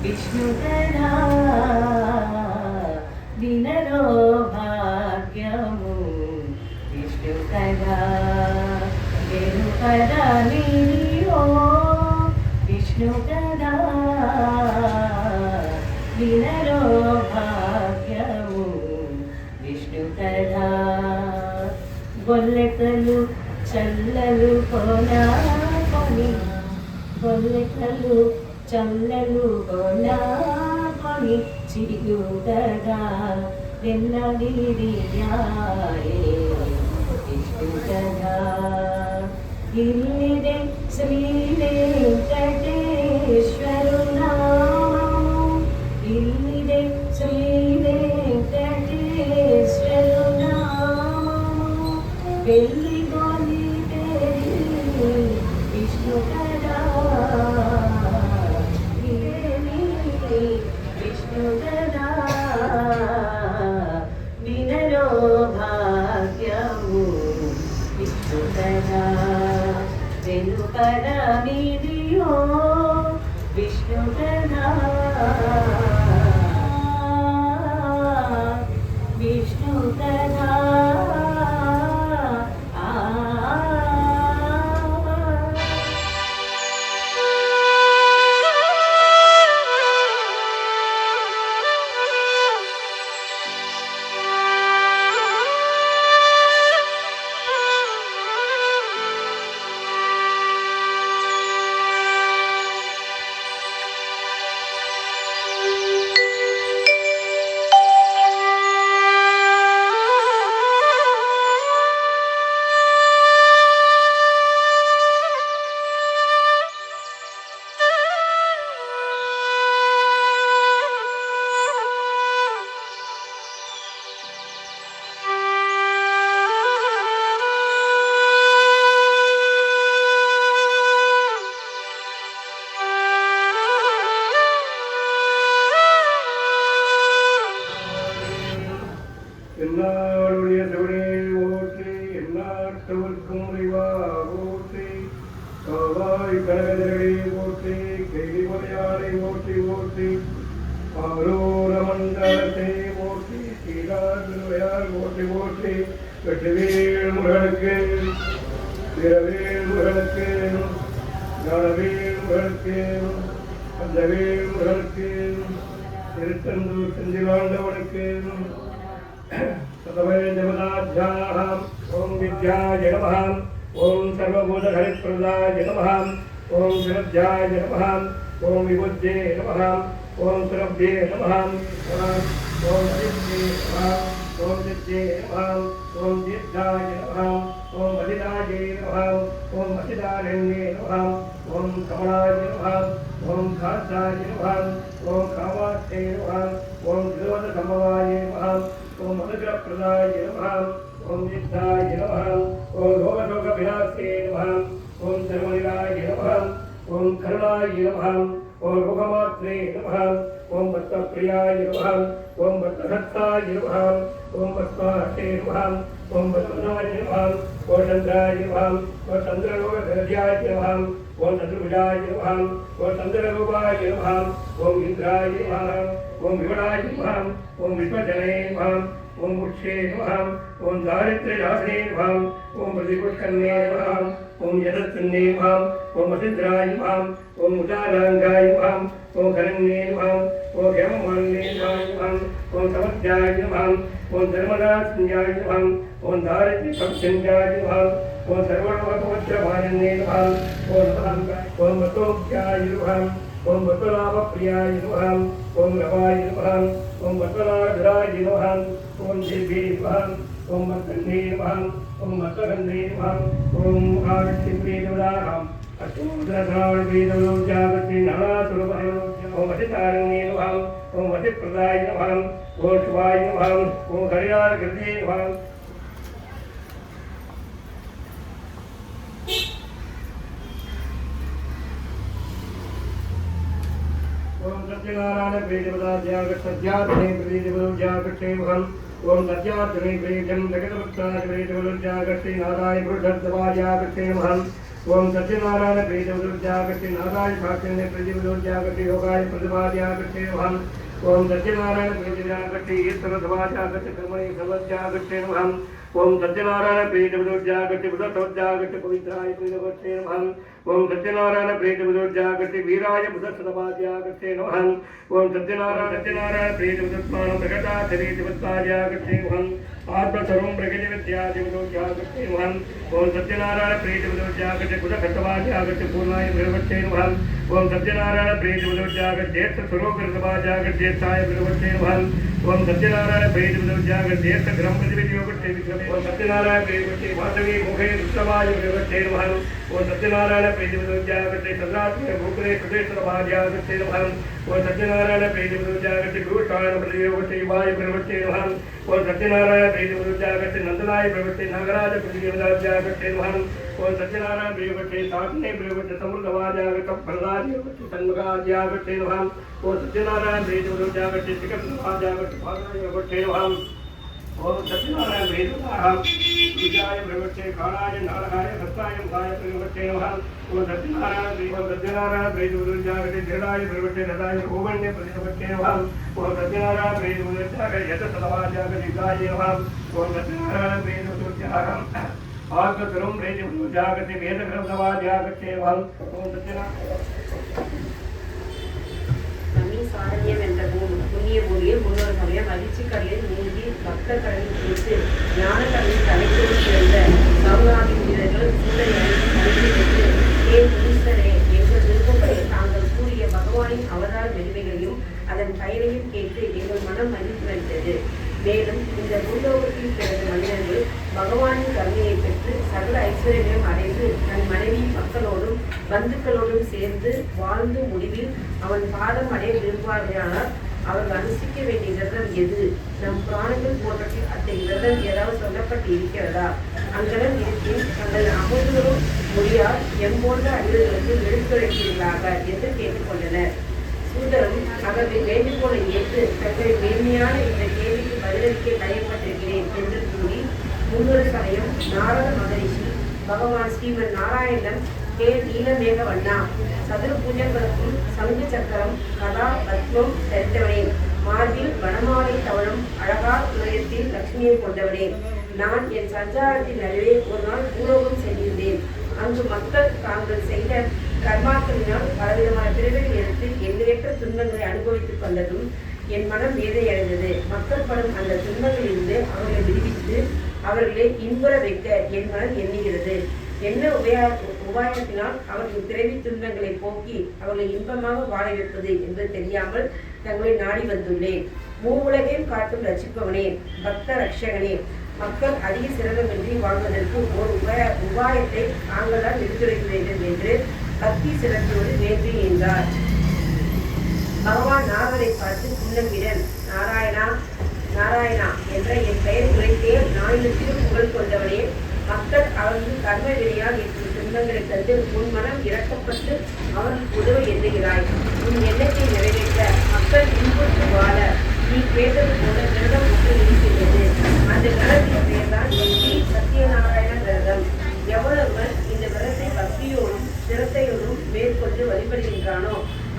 విష్ణుకరా వినరో భాగ్యము విష్ణుకరా వెనుకరా నీరో విష్ణుకరా వినరో భాగ్యము విష్ణుకరా గొల్లెకలు చల్లలు కొనా కొని గొల్లెకలు చల్లలు కొనా కొని చిరుగగా వెన్నవిరియాయే విష్ణుకథా ఇల్లిదే శ్రీ వెంకటేశ్వరు నామము ఇల్లిదే శ్రీ వెంకటేశ్వరు నామము వెళ్ళి గోలి విష్ణుకథా విష్ణుకథా వినరో భాగ్యము విష్ణుకథా వెనుకర మీదియో విష్ణుకథా విష్ణుకథా என்னாளுடைய சிவனே போற்றி எந்நாட்டவர்க்கும் இறைவா போற்றி காவாய் கனகதிரளே போற்றி கைலிமலையாரை போற்றி போற்றி ஆரோர மண்டலத்தை போற்றி சீரார் போற்றி போற்றி வெற்றிவேல் முருகனுக்கு வீரவேல் முருகனுக்கு ஞானவேல் முருகனுக்கு அந்தவேல் முருகனுக்கு திருத்தந்தூர் செந்திலாண்டவனுக்கு सतमेजमदाध्याहम् ॐ विद्याय नमः ॐ सर्वभूतहरिप्रदाय नमः ॐ शरद्याय नमः ॐ विबुद्धे नमः ॐ सुरभ्ये नमः ॐ सिद्धे नमः ॐ सिद्धे नमः ॐ दीर्घाय नमः ॐ अदिदाय नमः ॐ अदिदारण्ये नमः ॐ कमलाय नमः ॐ खासाय नमः ॐ कामाक्षे नमः ॐ त्रिलोकसम्भवाय नमः ॐ अनुग्रहप्रदाय नमः ॐ सिद्धाय नमः ॐ भोगशोकविनाशे नमः ॐ धर्मनिराय नमः ॐ करुणाय नमः ॐ मुखमात्रे नमः ॐ भक्तप्रियाय नमः ॐ भक्तभक्ताय नमः ॐ भक्ताहते नमः ॐ भक्तनाय नमः ॐ चन्द्राय नमः ॐ चन्द्रलोकधर्याय नमः ॐ चतुर्भुजाय नमः ॐ चन्द्ररूपाय नमः ॐ इन्द्राय नमः ॐ विमलाय नमः ॐ विश्वजने नमः ॐ मुक्षे नमः ॐ दारिद्र्यनाशने नमः ॐ प्रतिपुष्कन्ये नमः ॐ यशस्विन्ये नमः ॐ वसिद्राय नमः ॐ उदाराङ्गाय नमः ॐ करण्ये नमः ॐ हेममालिने नमः ॐ समध्याय नमः ॐ धर्मदासंज्ञाय नमः ॐ दारिद्र्यसंज्ञाय नमः ॐ सर्वलोकवज्रभाजन्ये नमः ॐ मतोभ्याय नमः ॐ वत्सलाभप्रियाय नमः ॐ रवाय नमः ॐ वत्सलाधराय नमः ॐ देव्ये नमः ॐ मत्कन्ये नमः ॐ मत्कन्ये नमः ॐ आदित्यप्रियदेवतानाम् अष्टोत्तरश्रावणवेदलोजागति नानासुरभयो ॐ वसितारण्ये नमः ॐ वसिप्रदाय नमः ॐ शिवाय नमः ॐ हरियारकृते नमः ओम सत्यनारायण प्रियदेवताध्यागच्छध्यात्मने प्रियदेवताध्यागच्छेमहम् ओम सत्यात्मने प्रियजं जगद्भक्ताय प्रियदेवताध्यागच्छे नारायण पुरुषत्वाध्यागच्छेमहम् ओम सत्यनारायण प्रीतिवदुर्जागति नागाय भाग्यने प्रीतिवदुर्जागति योगाय प्रतिभाजागति नमः ओम सत्यनारायण प्रीतिजागति ईश्वरध्वाजागति कर्मणि सर्वजागति नमः ओम सत्यनारायण प्रीतिवदुर्जागति बुधत्वजागति पवित्राय प्रीतिवत्ते नमः ओम सत्यनारायण प्रीतिवदुर्जागति वीराय बुधत्वभाजागति नमः ओम सत्यनारायण प्रीतिवदुत्मानं प्रकटाचरीतिवत्ताजागति नमः आत्मस्वरूपं प्रकृतिविद्यादिवदुर्जागति नमः ओम सत्यनारायण प्रीतिवदुर्जागति बुधत्वभाजागति पूर्णाय प्रीतिवत्ते नमः ओम सत्यनारायण प्रीतिवदुर्जागति ज्येष्ठस्वरूपकृतभाजागति ज्येष्ठाय प्रीतिवत्ते नमः ओम सत्यनारायण प्रीतिवदुर्जागति ज्येष्ठग्रहं प्रतिविधियोगति विक्रमे ओम सत्यनारायण प्रीतिवत्ते वासवी मुखे उत्सवाय प्रीतिवत्ते नमः ओम सत्यनारायण प्रीतिवदुर्जागति सदात्मने भूकरे सुदेशभाजागति नमः ओम सत्यनारायण प्रीतिवदुर्जागति गुरुशायन प्रतियोगति युवाय प्रीतिवत्ते नमः ओम सत्यनारायण प्रीतिवदुर्जागति नंदनाय प्रीतिवत्ते नागराज प्रतियोगजागति नमः ओम सत्यनारायण प्रीतिवत्ते साधने प्रीतिवत्ते समृद्धवाजागति प्रदायागति सन्मुखाजागति नमः ओम सत्यनारायण प्रीतिवदुर्जागति शिखरभाजागति भागायागति नमः ओम सत्यनारायण प्रीतिवदुर्जागति विजयाय प्रीतिवत्ते कालाय नारकाय भक्ताय मुखाय प्रीतिवत्ते नमः ओम सत्यनारायण प्रीतिवदुर्जागति दृढ़ाय प्रीतिवत्ते रदाय गोवण्य प्रीतिवत्ते नमः ओम सत्यनारायण प्रीतिवदुर्जागति यतसदवाजागति युगाय नमः ओम सत्यनारायण प्रीतिवदुर्जागति आत्मस्वरूपं प्रीतिवदुर्जागति वेदग्रन्थवाजागति नमः ओम सत्यनारायण சாரண்யம் என்ற புண்ணிய பூமியில் முன்னொரு சமயம் மகிழ்ச்சி கடலில் மூழ்கி பக்த கடலில் குளித்து ஞான கடலில் தலைக்கொண்டு சேர்ந்த சௌராதி வீரர்கள் சூழலை பெற்று ஏன் ஈஸ்வரே எங்கள் விருப்பப்படி தாங்கள் கூறிய பகவானின் அவதார மெருமைகளையும் அதன் பயனையும் கேட்டு எங்கள் மனம் மகிழ்ச்சி வந்தது. மேலும் இந்த பூலோகத்தில் பிறந்த மனிதர்கள் பகவானின் கருணையை பெற்று சகல ஐஸ்வர்யங்களையும் அடைந்து தன் மனைவி மக்களோடும் பந்துக்களோடும் சேர்ந்து வாழ்ந்து முடிவில் அவன் பாதம் அடைய விரும்புவார்களானால் அவர்கள் அனுஷ்டிக்க வேண்டிய விரதம் எது? நம் புராணங்கள் போன்றத்தில் அத்தகைய விரதம் ஏதாவது சொல்லப்பட்டு இருக்கிறதா? அங்கனம் இருப்பின் தங்கள் அமுதரும் மொழியால் எம்போன்ற அறிவர்களுக்கு எடுத்துரைத்தீர்களாக என்று கேட்டுக்கொண்டனர். சூதரும் அவர்கள் வேண்டுகோளை ஏற்று தங்கள் மேன்மையான இந்த கேள்விக்கு பதிலளிக்க கையப்பட்டிருக்கிறேன் என்று கூறி முன்னொரு சமயம் நாரத மகரிஷி பகவான் ஸ்ரீமன் நாராயணன் நீலமேக வண்ணா சதுர பூஜங்களுக்கும் சங்கு சக்கரம் கதா பத்மம் தரித்தவனே மார்பில் வனமாலை தவணம் அழகா துறையத்தில் லட்சுமியை கொண்டவனே நான் என் சஞ்சாரத்தின் நடுவே ஒரு நாள் பூலோகம் சென்றிருந்தேன். அங்கு மக்கள் தாங்கள் செய்த கர்மாக்களினால் பலவிதமான பிரிவுகள் எடுத்து எல்லையற்ற துன்பங்களை அனுபவித்துக் கொண்டதும் என் மனம் வேதையடைந்தது. மக்கள் படும் அந்த துன்பங்களிலிருந்து அவர்களை விடுவித்து அவர்களை இன்புற வைக்க என் மனம் எண்ணுகிறது. என்ன உபாயத்தினால் அவர்கள் பிறவி துன்பங்களை போக்கி அவர்களை இன்பமாக வாழ வைப்பது என்று தெரியாமல் தங்களை நாடி வந்துள்ளேன். மூவுலகையும் காட்டும் ரட்சிப்பவனே, பக்த ரட்சகனே, மக்கள் அதிக சிரமமின்றி வாழ்வதற்கு ஒரு உபாயத்தை தாங்களால் எடுத்துரைக்க வேண்டும் என்று பக்தி சிறந்தோடு வேண்டி என்றார். பகவான் நாரதரை பார்த்து புன்னம்பிரன், நாராயணா நாராயணா என்ற என் பெயர் உரைத்தேன் நானிலத்திலும் புகழ் கொண்டவனே, மக்கள் அவர்கள் கர்ம வினையால் இருக்கும் துன்பங்களை கண்டு உன் மனம் இறக்கப்பட்டு அவர்களுக்கு உதவ எண்ணுகிறாய். உன் எண்ணத்தை நிறைவேற்ற மக்கள் இன்புற்று வாழ நீ கேட்டது போல விரதம் ஒன்று இருக்கிறது. அந்த விரதத்தின் பெயர்தான் ஸ்ரீ சத்யநாராயண விரதம். எவ்வளவர் இந்த விரதத்தை பக்தியோடும் சிரத்தையோடும் மேற்கொண்டு வழிபடுகின்றானோ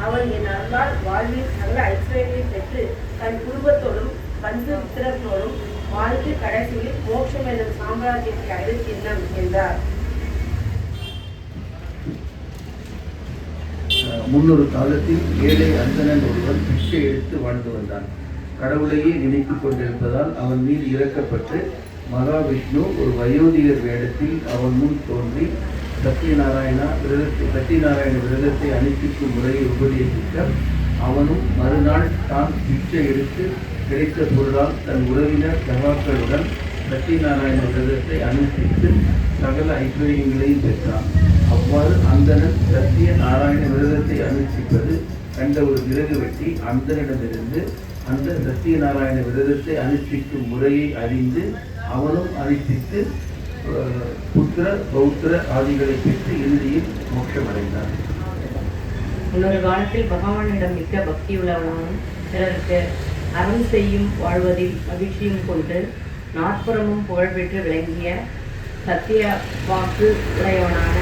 அவன் என் அருளால் வாழ்வில் சகல ஐஸ்வர்யங்களை பெற்று தன் குடும்பத்தோடும் பந்து மித்திரர்களோடும் வாழ்ந்து கடைசியில் மோட்சம் எனும் சாம்ராஜ்யத்தை அடைவு சின்னம் என்றார். முன்னொரு காலத்தில் ஏழை அந்தணன் ஒருவன் பிச்சை எடுத்து வாழ்ந்து வந்தான். கடவுளையே நினைத்துக் கொண்டிருப்பதால் அவன் மீது இறக்கப்பட்டு மகாவிஷ்ணு ஒரு வயோதிகர் வேடத்தில் அவன் முன் தோன்றி சத்யநாராயண விரதத்தை அனுஷ்டிக்கும் முறையை உபதேசிக்க அவனும் மறுநாள் தான் பிச்சை எடுத்து கிடைத்த பொருளால் தன் உறவினர் சகாக்களுடன் சத்யநாராயண விரதத்தை அனுஷ்டித்து சகல ஐஸ்வர்யங்களையும் பெற்றான். அவ்வாறு அந்தணன் சத்யநாராயண விரதத்தை அனுஷ்டிப்பது கண்ட ஒரு விறகு வெட்டி அந்தனிடமிருந்து அந்த சத்யநாராயண விரதத்தை அனுஷ்டிக்கும் முறையை அறிந்து அவனும் அனுஷ்டித்து புத்திர பௌத்திர ஆதிகளை பெற்று இறுதியில் மோட்சமடைந்தான். இன்னொரு காலத்தில் பகவானிடம் மிக்க பக்தி உள்ளவனாகவும் பிறருக்கு அறம் செய்யும் வாழ்வதில் மகிழ்ச்சியும் கொண்டு நாற்புறமும் புகழ்பெற்று விளங்கிய சத்திய வாக்கு உடையவனான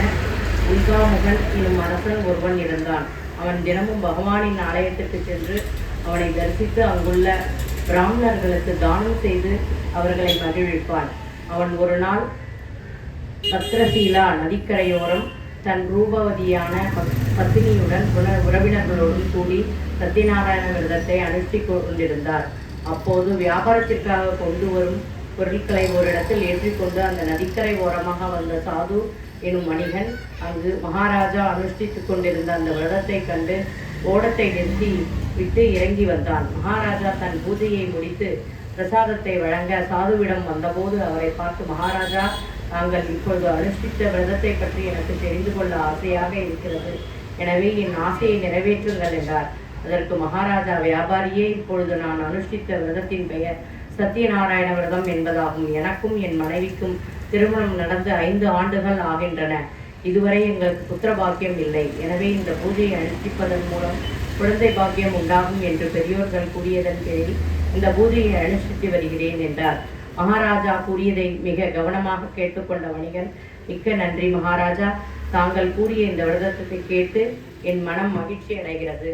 உல்காமுகன் எனும் அரசன் ஒருவன் இருந்தான். அவன் தினமும் பகவானின் ஆலயத்திற்கு சென்று அவனை தரிசித்து அங்குள்ள பிராமணர்களுக்கு தானம் செய்து அவர்களை மகிழ்விப்பான். அவன் ஒரு நாள் பத்ரசீலா நதிக்கரையோரம் தன் ரூபவதியான பத்தினியுடன் உறவினர்களோடு கூடி சத்யநாராயண விரதத்தை அனுஷ்டிக் கொண்டிருந்தார். அப்போது வியாபாரத்திற்காக கொண்டு வரும் பொருட்களை ஓரிடத்தில் ஏற்றிக்கொண்டு அந்த நதிக்கரை ஓரமாக வந்த சாது எனும் வணிகன் அங்கு மகாராஜா அனுஷ்டித்துக் கொண்டிருந்த அந்த விரதத்தை கண்டு ஓடத்தை நிறுத்தி விட்டு இறங்கி வந்தான். மகாராஜா தன் பூஜையை முடித்து பிரசாதத்தை வழங்க சாதுவிடம் வந்தபோது அவரை பார்த்து, மகாராஜா, தாங்கள் இப்பொழுது அனுஷ்டித்த விரதத்தை பற்றி எனக்கு தெரிந்து கொள்ள ஆசையாக இருக்கிறது. எனவே என் ஆசையை நிறைவேற்றுங்கள் என்றார். அதற்கு மகாராஜா, வியாபாரியே, இப்பொழுது நான் அனுஷ்டித்த விரதத்தின் பெயர் சத்யநாராயண விரதம் என்பதாகும். எனக்கும் என் மனைவிக்கும் திருமணம் நடந்து 5 ஆண்டுகள் ஆகின்றன. இதுவரை எங்களுக்கு புத்திர பாக்கியம் இல்லை. எனவே இந்த பூஜையை அனுஷ்டிப்பதன் மூலம் குழந்தை பாக்கியம் உண்டாகும் என்று பெரியோர்கள் கூறியதன் பேரில் இந்த பூஜையை அனுஷ்டித்து வருகிறேன் என்றார். மகாராஜா கூறியதை மிக கவனமாக கேட்டுக்கொண்ட வணிகன், மிக்க நன்றி மகாராஜா, தாங்கள் கூறிய இந்த விரதத்தை கேட்டு என் மனம் மகிழ்ச்சி அடைகிறது.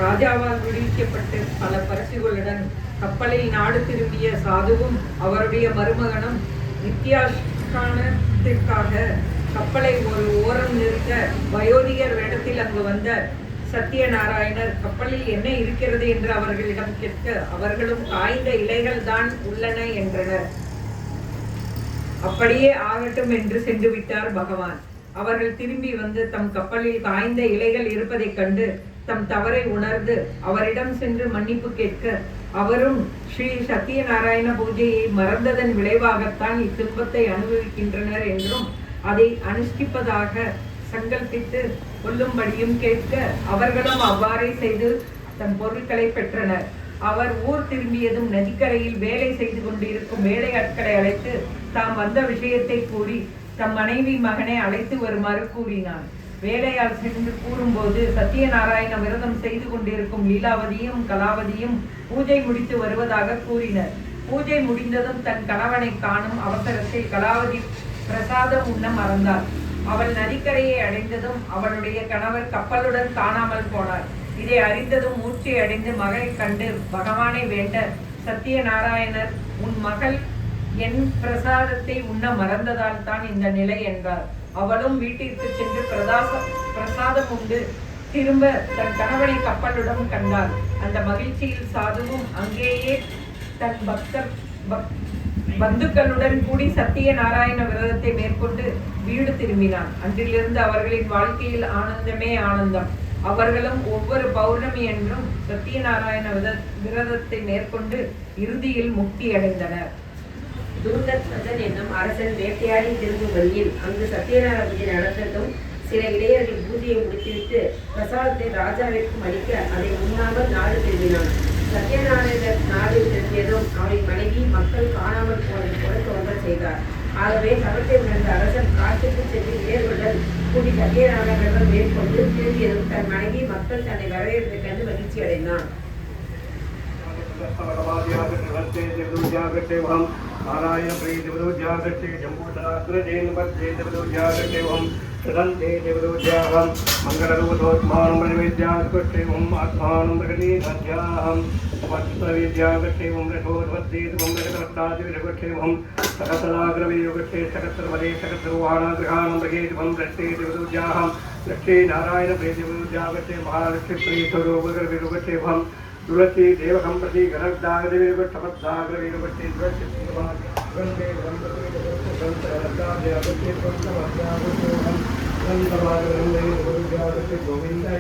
ராஜாவால் விடுவிக்கப்பட்டு பல பரிசுகளுடன் கப்பலில் நாடு திரும்பிய சாதுவும் அவருடைய மருமகனும் நித்தியாஸ்தானத்திற்காக கப்பலை ஒரு ஓரம் நிறுத்த வயோதிகர் வேடத்தில் அங்கு வந்த சத்யநாராயணர் கப்பலில் என்ன இருக்கிறது என்று அவர்களிடம் கேட்க அவர்களும் காய்ந்த இலைகள் தான் உள்ளன என்றனர். அப்படியே ஆகட்டும் என்று சென்று விட்டார் பகவான். அவர்கள் திரும்பி வந்து தம் கப்பலில் காய்ந்த இலைகள் இருப்பதைக் கண்டு தம் தவறை உணர்ந்து அவரிடம் சென்று மன்னிப்பு கேட்க அவரும் ஸ்ரீ சத்யநாராயண பூஜையை மறந்ததன் விளைவாகத்தான் இத்துன்பத்தை அனுபவிக்கின்றனர் என்றும் அதை அனுஷ்டிப்பதாக சங்கல்பித்து கொள்ளும்படியும் கேட்க அவர்களும் அவ்வாறே செய்து தம் பொருட்களை பெற்றனர். அவர் ஊர் திரும்பியதும் நதிக்கரையில் வேலை செய்து கொண்டிருக்கும் வேலையாட்களை அழைத்து தாம் வந்த விஷயத்தை கூறி தம் மனைவி மகனை அழைத்து வருமாறு கூறினான். வேலையால் சென்று கூறும்போது சத்யநாராயண விரதம் செய்து கொண்டிருக்கும் லீலாவதியும் கலாவதியும் பூஜை முடித்து வருவதாக கூறினர். பூஜை முடிந்ததும் தன் கணவனை காணும் அவசரத்தில் கலாவதி பிரசாதம் உண்ண மறந்தாள். அவள் நதிக்கரையை அடைந்ததும் அவளுடைய கணவர் கப்பலுடன் காணாமல் போனார். இதை அறிந்ததும் மூர்ச்சை அடைந்து மகளை கண்டு பகவானை வேண்ட சத்யநாராயணர், உன் மகள் என் பிரசாதத்தை உண்ண மறந்ததால் தான் இந்த நிலை என்றார். அவளும் வீட்டிற்கு சென்று பிரசாதம் உண்டு திரும்ப தன் கணவனை கப்பலுடன் கண்டாள். அந்த மகிழ்ச்சியில் சாதுவும் அங்கேயே தன் பந்துக்களுடன் கூடி சத்யநாராயண விரதத்தை மேற்கொண்டு வீடு திரும்பினான். அன்றிலிருந்து அவர்களின் வாழ்க்கையில் ஆனந்தமே ஆனந்தம். அவர்களும் ஒவ்வொரு பௌர்ணமி என்றும் சத்யநாராயண விரதத்தை மேற்கொண்டு இறுதியில் முக்தி அடைந்தனர். துர்கத்வஜன் என்னும் அரசன் வேட்டையாடி திரும்பும் வழியில் அங்கு சத்யநாராயண பூஜை நடந்ததும் சில இளையர்கள் பூஜையை முடித்துவிட்டு பிரசாதத்தை ராஜாவிற்கும் அளிக்க அதை உண்ணாமல் நாடு திரும்பினான். சத்யநாராயணர் நாடு திரும்பியதும் அவரின் மனைவி மக்கள் காணாமல் போனது போல தோன்ற செய்தார். ஆகவே சபத்தை உணர்ந்த அரசன் காட்டுக்கு சென்று இளையர்களுடன் கூடி சத்யநாராயணர் மேற்கொண்டு திரும்பியதும் தன் மனைவி மக்கள் தன்னை வரவேற்பதைக் கண்டு மகிழ்ச்சி அடைந்தான். नारायण प्रिय देवदूजागते जम्बूतराग्रजेन मध्ये देवदूजागतेवं सदन्ते देवदूजाहं मङ्गलरूपोत्मानं ब्रह्मविद्यास्कृष्टेवं आत्मानं ब्रह्मणीध्याहं वत्सविद्यागतेवं रथोद्वद्देवं रथवत्तादिविरगुष्टेवं सकतलाग्रवीयुगुष्टे सकत्रवदे सकत्रवाणागृहाणं ब्रह्मेवं दृष्टे देवदूजाहं लक्ष्मी नारायण प्रिय देवदूजागते महालक्ष्मी प्रिय स्वरूपगर्विरुगुष्टेवं तुलसी देवकं प्रति गणदागदेवीरुगुष्टपद्दाग्रवीरुगुष्टे गोविंदाय